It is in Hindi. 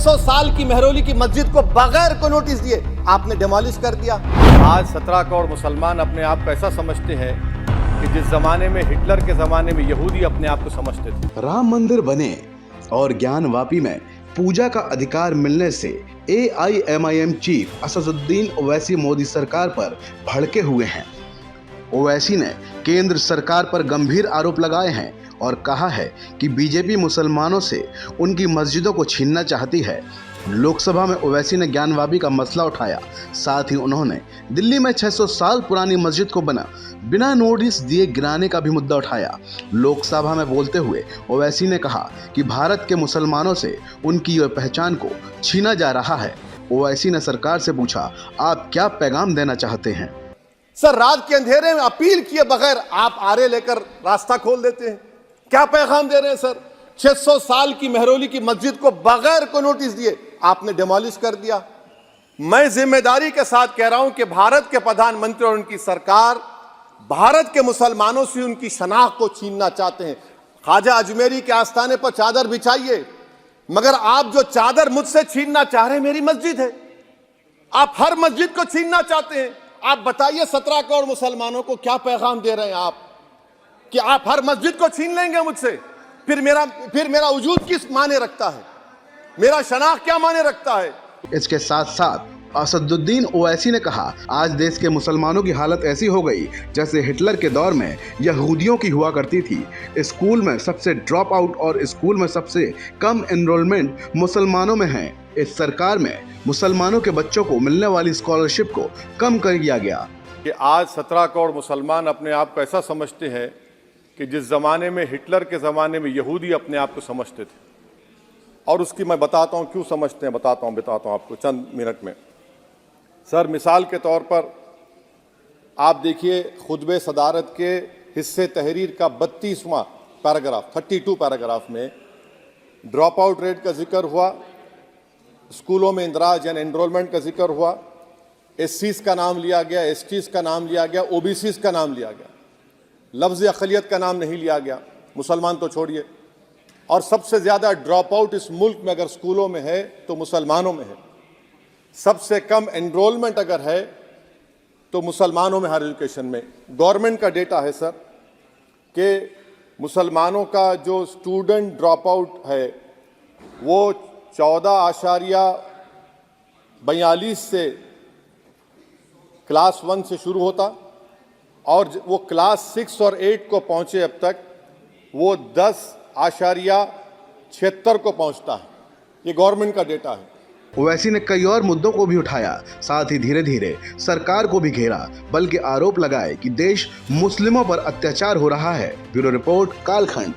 600 साल की मेहरौली की मस्जिद को बगैर को नोटिस दिए आपने डिमोलिश कर दिया। आज 17 करोड़ मुसलमान अपने आप को ऐसा समझते हैं कि जिस जमाने में हिटलर के जमाने में यहूदी अपने आप को समझते थे। राम मंदिर बने और ज्ञानवापी में पूजा का अधिकार मिलने से AIMIM चीफ असदुद्दीन ओवैसी मोदी सरकार पर भड़के हुए हैं। ओवैसी ने केंद्र सरकार पर गंभीर आरोप लगाए हैं और कहा है कि बीजेपी मुसलमानों से उनकी मस्जिदों को छीनना चाहती है। लोकसभा में ओवैसी ने ज्ञानवापी का मसला उठाया। साथ ही उन्होंने दिल्ली में 600 साल पुरानी मस्जिद को बिना नोटिस दिए गिराने का भी मुद्दा उठाया। लोकसभा में बोलते हुए ओवैसी ने कहा कि भारत के मुसलमानों से उनकी यह पहचान को छीना जा रहा है। ओवैसी ने सरकार से पूछा, आप क्या पैगाम देना चाहते हैं? सर, रात के अंधेरे में अपील किए बगैर आप आरे लेकर रास्ता खोल देते हैं। क्या पैगाम दे रहे हैं सर? 600 साल की मेहरौली की मस्जिद को बगैर को नोटिस दिए आपने डिमोलिश कर दिया। मैं जिम्मेदारी के साथ कह रहा हूं कि भारत के प्रधानमंत्री और उनकी सरकार भारत के मुसलमानों से उनकी शनाख्त को छीनना चाहते हैं। ख्वाजा अजमेरी के आस्थाने पर चादर बिछाइए, मगर आप जो चादर मुझसे छीनना चाह रहे हैं मेरी मस्जिद है। आप हर मस्जिद को छीनना चाहते हैं। आप बताइए 17 करोड़ मुसलमानों को क्या पैगाम दे रहे हैं आप कि आप हर मस्जिद को छीन लेंगे मुझसे? फिर मेरा वजूद किस माने रखता है? मेरा शनाख्त क्या माने रखता है? इसके साथ साथ असदुद्दीन ओवैसी ने कहा, आज देश के मुसलमानों की हालत ऐसी हो गई जैसे हिटलर के दौर में यहूदियों की हुआ करती थी। स्कूल में सबसे ड्रॉप आउट और स्कूल में सबसे कम एनरोलमेंट मुसलमानों में है। इस सरकार में मुसलमानों के बच्चों को मिलने वाली स्कॉलरशिप को कम कर दिया गया। कि आज 17 करोड़ मुसलमान अपने आप को ऐसा समझते हैं कि जिस जमाने में हिटलर के ज़माने में यहूदी अपने आप को समझते थे। और उसकी मैं बताता हूँ क्यों समझते हैं, बताता हूँ आपको चंद मिनट में। सर, मिसाल के तौर पर आप देखिए खुतबे सदारत के हिस्से तहरीर का 32वां पैराग्राफ 32 पैराग्राफ में ड्रॉप आउट रेट का जिक्र हुआ, स्कूलों में इंदराज यानी एनरोलमेंट का जिक्र हुआ, SCs का नाम लिया गया, STs का नाम लिया गया, OBCs का नाम लिया गया। लफ्ज़ अक़लियत का नाम नहीं लिया गया, मुसलमान तो छोड़िए। और सबसे ज़्यादा ड्रॉप आउट इस मुल्क में अगर स्कूलों में है तो मुसलमानों में है। सबसे कम एनरोलमेंट अगर है तो मुसलमानों में हायर एजुकेशन में। गवर्नमेंट का डेटा है सर कि मुसलमानों का जो स्टूडेंट ड्रॉप आउट है वो 14.42 से क्लास 1 से शुरू होता और वो क्लास 6 और 8 को पहुंचे अब तक वो 10.76 को पहुंचता है। ये गवर्नमेंट का डेटा है। ओवैसी ने कई और मुद्दों को भी उठाया, साथ ही धीरे धीरे सरकार को भी घेरा, बल्कि आरोप लगाए कि देश मुस्लिमों पर अत्याचार हो रहा है। ब्यूरो रिपोर्ट, कालखंड।